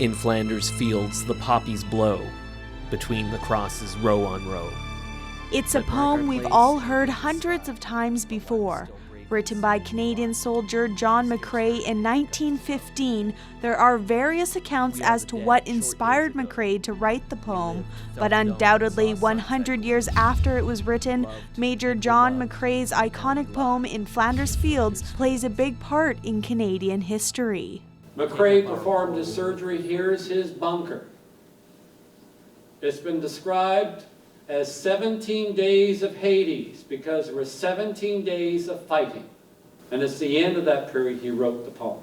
In Flanders Fields, the poppies blow, between the crosses row on row. It's a poem we've all heard hundreds of times before. Written by Canadian soldier John McCrae in 1915, there are various accounts as to what inspired McCrae to write the poem, but undoubtedly 100 years after it was written, Major John McCrae's iconic poem In Flanders Fields plays a big part in Canadian history. McCrae performed his surgery. Here's his bunker. It's been described as 17 days of Hades because there were 17 days of fighting. And it's the end of that period he wrote the poem.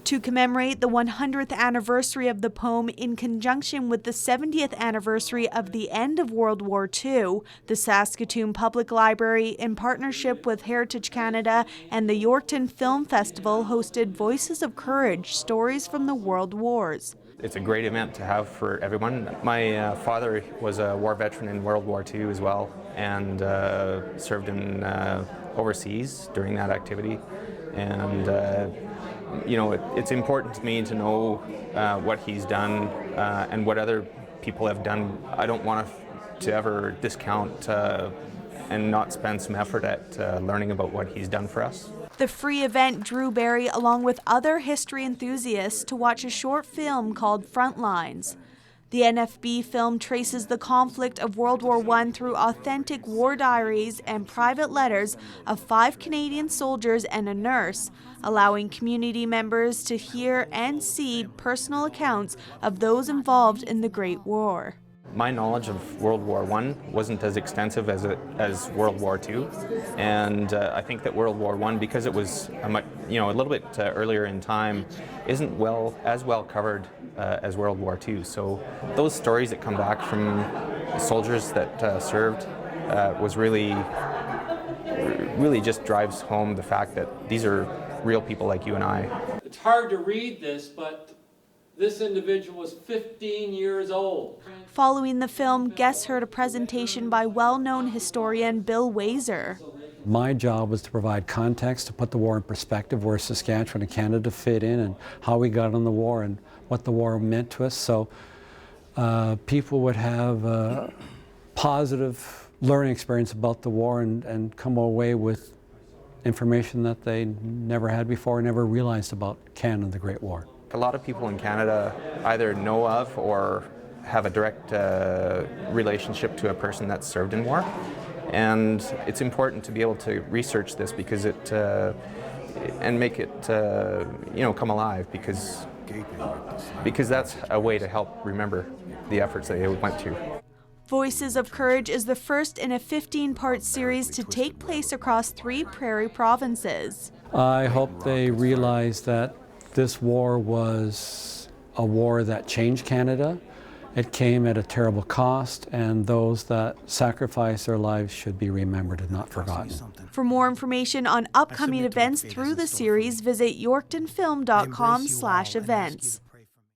To commemorate the 100th anniversary of the poem in conjunction with the 70th anniversary of the end of World War II, the Saskatoon Public Library, in partnership with Heritage Canada and the Yorkton Film Festival, hosted Voices of Courage, Stories from the World Wars. It's a great event to have for everyone. My father was a war veteran in World War II as well, and served in overseas during that activity. And you know, it's important to me to know what he's done and what other people have done. I don't want to ever discount and not spend some effort at learning about what he's done for us. The free event drew Barry along with other history enthusiasts to watch a short film called Frontlines. The NFB film traces the conflict of World War I through authentic war diaries and private letters of 5 Canadian soldiers and a nurse, allowing community members to hear and see personal accounts of those involved in the Great War. My knowledge of World War I wasn't as extensive as World War II, and I think that World War I, because it was a little bit earlier in time, isn't as well covered as World War II. So those stories that come back from soldiers that served was really just drives home the fact that these are real people like you and I. It's hard to read this, but this individual was 15 years old. Following the film, guests heard a presentation by well-known historian Bill Wazer. My job was to provide context, to put the war in perspective, where Saskatchewan and Canada fit in, and how we got in the war and what the war meant to us. So people would have a positive learning experience about the war and come away with information that they never had before, never realized about Canada and the Great War. A lot of people in Canada either know of or have a direct relationship to a person that's served in war. And it's important to be able to research this because and make it come alive, because that's a way to help remember the efforts that they went to. Voices of Courage is the first in a 15-part series to take place across 3 prairie provinces. I hope they realize that this war was a war that changed Canada. It came at a terrible cost, and those that sacrificed their lives should be remembered and not forgotten. For more information on upcoming events through the series, visit yorktonfilm.com/events.